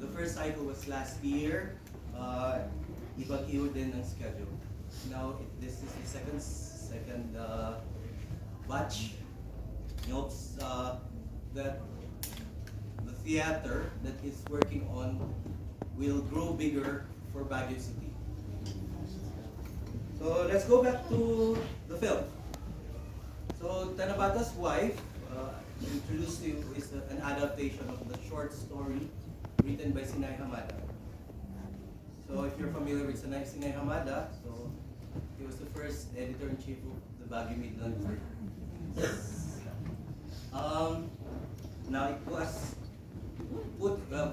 The first cycle was last year. Ibang-iho din ang schedule. Now, this is the second batch. He hopes that the theater that he's working on will grow bigger for Baguio City. So let's go back to the film. So Tanabata's Wife, introduced to you, is an adaptation of the short story written by Sinay Hamada. So if you're familiar with Sinay Hamada, so he was the first editor-in-chief of the Baguio Midland Group. Now it was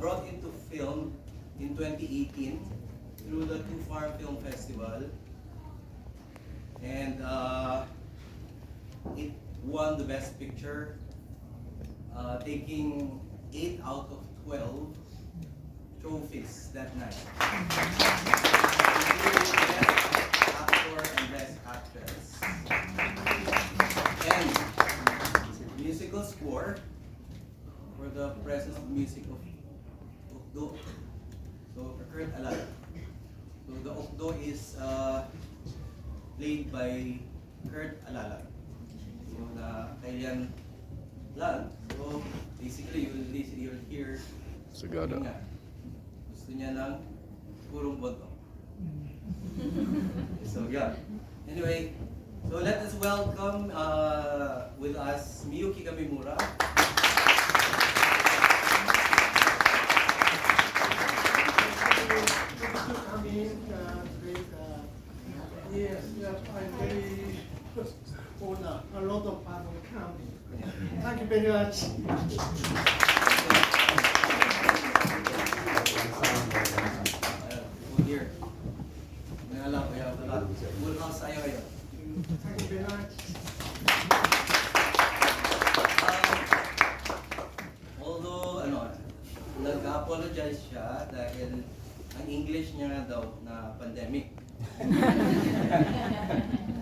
brought into film in 2018 through the Two Farm Film Festival, and it won the Best Picture, taking 8 out of 12 trophies that night. Best Actor and Best Actress. And musical score for the presence of music of Okdo. So Kurt Alala. So the Okdo is played by Kurt Alala. So na kailan lang. So basically you'll hear Sagada. gusto niya ng purong boto. So yeah. Anyway, so let us welcome with us Miyuki Kamimura. Yes, I'm very honor a lot of part of coming. Thank you very much. Here. May alam ko yung lahat. Full house tayo ngayon. Thank you very much. Although, nag-apologize siya dahil ang English niya daw na pandemic.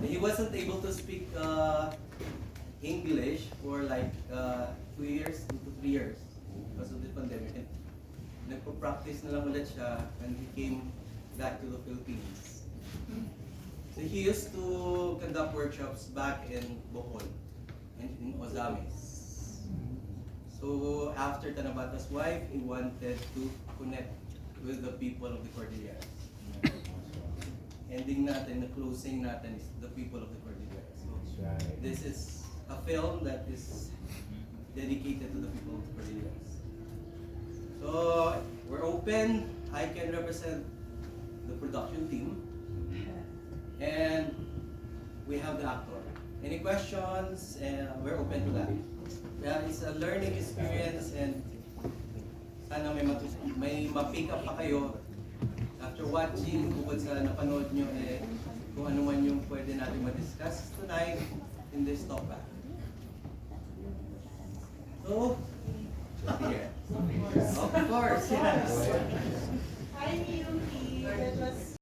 He wasn't able to speak English for like 2 years to 3 years because of the pandemic. And nagpo-practice na lang ulit siya when he came back to the Philippines. So he used to conduct workshops back in Bohol and in Ozamis. So after Tanabata's Wife, he wanted to connect with the people of the Cordilleras. Ending natin, the closing natin is the people of the Cordilleras. So this is a film that is dedicated to the people of the Cordilleras. So we're open. I can represent the production team, and we have the actor. Any questions? We're open to that. It's a learning experience, and sana may ma-pick up pa kayo after watching, bukod sa napanood nyo, kung ano man yung pwede natin ma-discuss tonight in this talkback. So, here. Of course, yes.